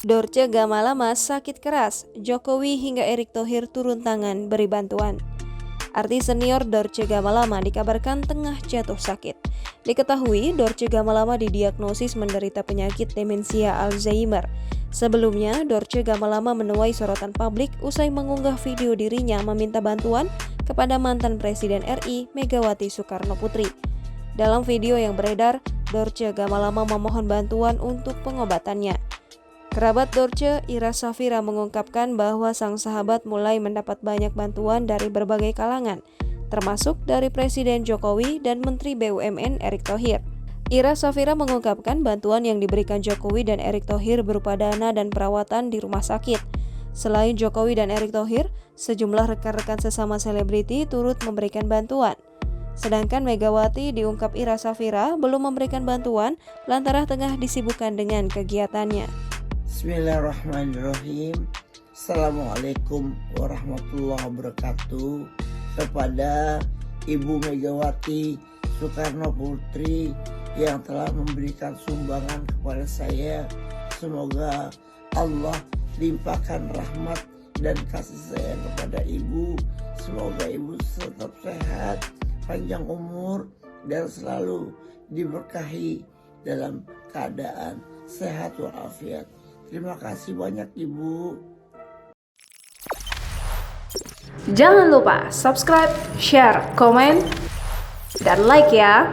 Dorce Gamalama sakit keras, Jokowi hingga Erick Thohir turun tangan beri bantuan. Artis senior Dorce Gamalama dikabarkan tengah jatuh sakit. Diketahui Dorce Gamalama didiagnosis menderita penyakit demensia Alzheimer. Sebelumnya, Dorce Gamalama menuai sorotan publik usai mengunggah video dirinya meminta bantuan kepada mantan Presiden RI Megawati Soekarno Putri. Dalam video yang beredar, Dorce Gamalama memohon bantuan untuk pengobatannya. Kerabat Dorce, Ira Safira mengungkapkan bahwa sang sahabat mulai mendapat banyak bantuan dari berbagai kalangan, termasuk dari Presiden Jokowi dan Menteri BUMN Erick Thohir. Ira Safira mengungkapkan bantuan yang diberikan Jokowi dan Erick Thohir berupa dana dan perawatan di rumah sakit. Selain Jokowi dan Erick Thohir, sejumlah rekan-rekan sesama selebriti turut memberikan bantuan. Sedangkan Megawati, diungkap Ira Safira, belum memberikan bantuan lantaran tengah disibukkan dengan kegiatannya. Bismillahirrahmanirrahim. Assalamualaikum warahmatullahi wabarakatuh. Kepada Ibu Megawati Soekarno Putri yang telah memberikan sumbangan kepada saya, semoga Allah limpahkan rahmat dan kasih sayang kepada Ibu. Semoga Ibu tetap sehat, panjang umur, dan selalu diberkahi dalam keadaan sehat walafiat. Terima kasih banyak Ibu. Jangan lupa subscribe, share, komen, dan like ya.